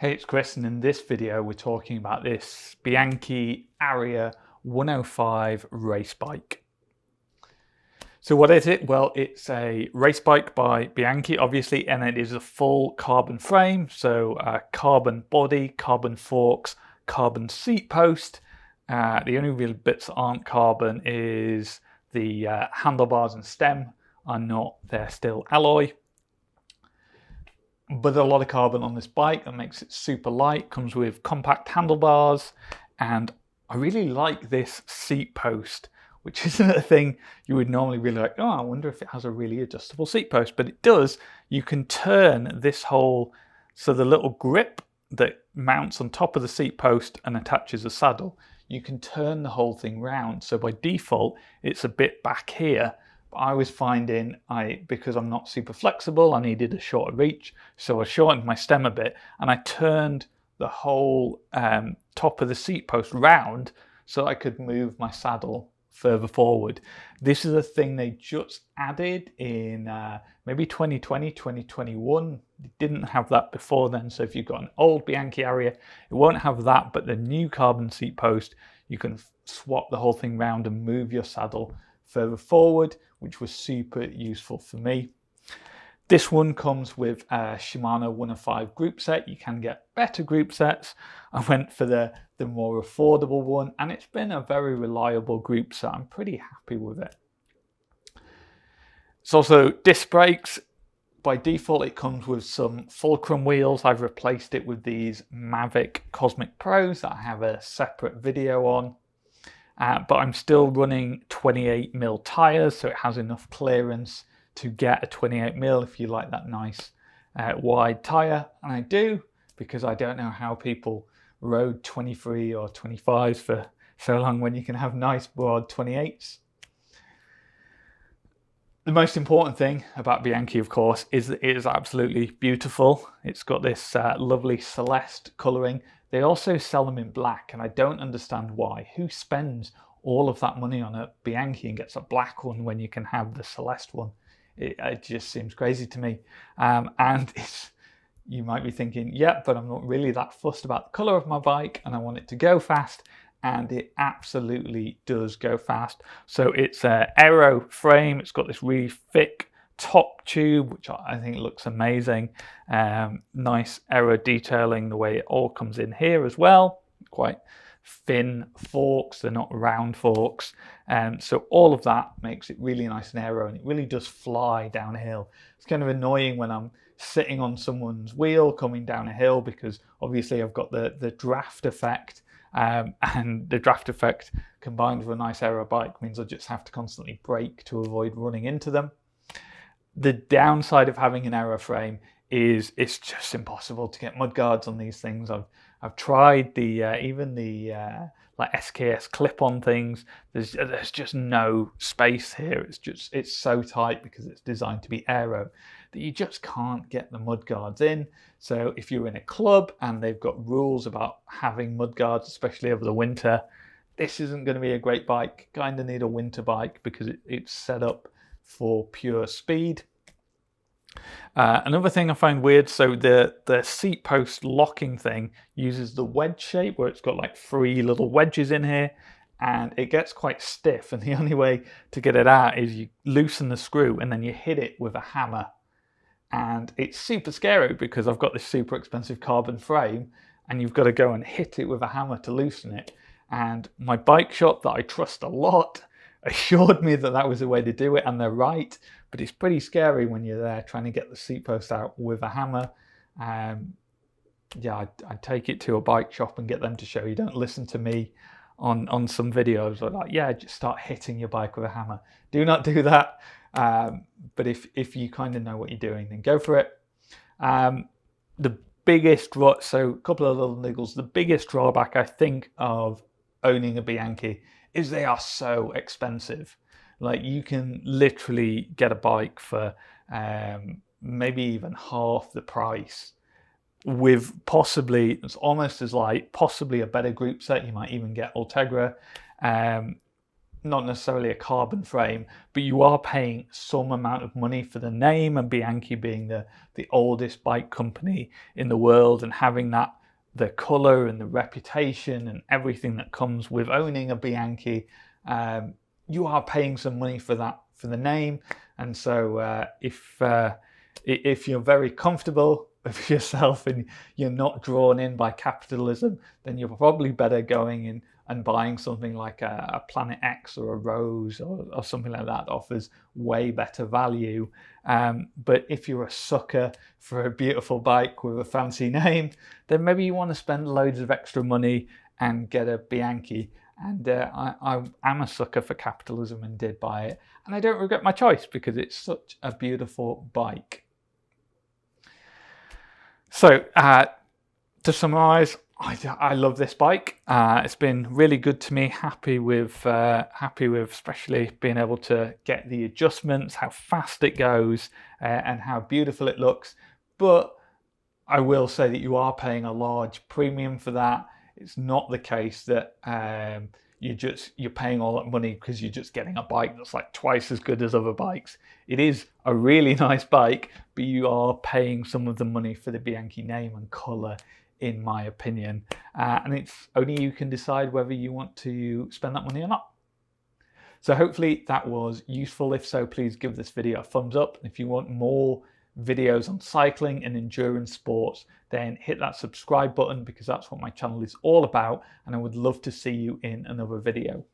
Hey, it's Chris, and in this video we're talking about this Bianchi Aria 105 race bike. So what is it? Well, it's a race bike by Bianchi, obviously, and it is a full carbon frame, so carbon body, carbon forks, carbon seat post. The only real bits that aren't carbon is the handlebars and stem are not, they're still alloy. But a lot of carbon on this bike that makes it super light. Comes with compact handlebars, and I really like this seat post, which isn't a thing you would normally really like. Oh, I wonder if it has a really adjustable seat post, but it does. You can turn this whole, so the little grip that mounts on top of the seat post and attaches a saddle, you can turn the whole thing round. So by default, it's a bit back here. I was finding because I'm not super flexible, I needed a shorter reach, so I shortened my stem a bit and I turned the whole top of the seat post round so I could move my saddle further forward. This is a thing they just added in maybe 2020, 2021. They didn't have that before then, so if you've got an old Bianchi Aria, it won't have that, but the new carbon seat post, you can swap the whole thing round and move your saddle further forward, which was super useful for me. This one comes with a Shimano 105 group set. You can get better group sets. I went for the more affordable one, and it's been a very reliable group set. I'm pretty happy with it. It's also disc brakes. By default, it comes with some Fulcrum wheels. I've replaced it with these Mavic Cosmic Pros that I have a separate video on. But I'm still running 28mm tyres, so it has enough clearance to get a 28mm if you like that nice wide tyre. And I do, because I don't know how people rode 23 or 25s for so long when you can have nice broad 28s. The most important thing about Bianchi, of course, is that it is absolutely beautiful. It's got this lovely celeste colouring. They also sell them in black, and I don't understand why. Who spends all of that money on a Bianchi and gets a black one when you can have the celeste one? It just seems crazy to me. And you might be thinking, yeah, but I'm not really that fussed about the colour of my bike and I want it to go fast. And it absolutely does go fast. So it's an aero frame. It's got this really thick top tube, which I think looks amazing. Nice aero detailing, the way it all comes in here as well. Quite thin forks, they're not round forks. So all of that makes it really nice and aero, and it really does fly downhill. It's kind of annoying when I'm sitting on someone's wheel coming down a hill, because obviously I've got the draft effect. And the draft effect combined with a nice aero bike means I just have to constantly brake to avoid running into them. The downside of having an aero frame is it's just impossible to get mudguards on these things. I've tried even the like SKS clip-on things. There's just no space here. It's so tight because it's designed to be aero that you just can't get the mudguards in. So if you're in a club and they've got rules about having mudguards, especially over the winter, this isn't going to be a great bike. Kind of need a winter bike because it's set up for pure speed. Another thing I find weird, so the seat post locking thing uses the wedge shape where it's got like 3 little wedges in here, and it gets quite stiff, and the only way to get it out is you loosen the screw and then you hit it with a hammer. And it's super scary because I've got this super expensive carbon frame and you've got to go and hit it with a hammer to loosen it. And my bike shop that I trust a lot assured me that that was the way to do it, and they're right, but it's pretty scary when you're there trying to get the seat post out with a hammer. Yeah, I'd take it to a bike shop and get them to show you. Don't listen to me on some videos like, yeah, just start hitting your bike with a hammer. Do not do that. But if you kind of know what you're doing, then go for it. The biggest, so a couple of little niggles, the biggest drawback I think of owning a Bianchi is they are so expensive. Like, you can literally get a bike for maybe even half the price with possibly, it's almost as light, possibly a better group set. You might even get Ultegra. not necessarily a carbon frame, but you are paying some amount of money for the name, and Bianchi being the oldest bike company in the world and having that, the colour and the reputation and everything that comes with owning a Bianchi, you are paying some money for that, for the name. And so if you're very comfortable with yourself and you're not drawn in by capitalism, then you're probably better going in and buying something like a Planet X or a Rose or something like that offers way better value. But if you're a sucker for a beautiful bike with a fancy name, then maybe you want to spend loads of extra money and get a Bianchi. And I am a sucker for capitalism and did buy it. And I don't regret my choice because it's such a beautiful bike. So to summarise, I love this bike. It's been really good to me. Happy with especially being able to get the adjustments, how fast it goes, and how beautiful it looks. But I will say that you are paying a large premium for that. It's not the case that you're paying all that money because you're just getting a bike that's like twice as good as other bikes. It is a really nice bike, but you are paying some of the money for the Bianchi name and colour, in my opinion. And it's only you can decide whether you want to spend that money or not. So hopefully that was useful. If so, please give this video a thumbs up. And if you want more videos on cycling and endurance sports, then hit that subscribe button because that's what my channel is all about, and I would love to see you in another video.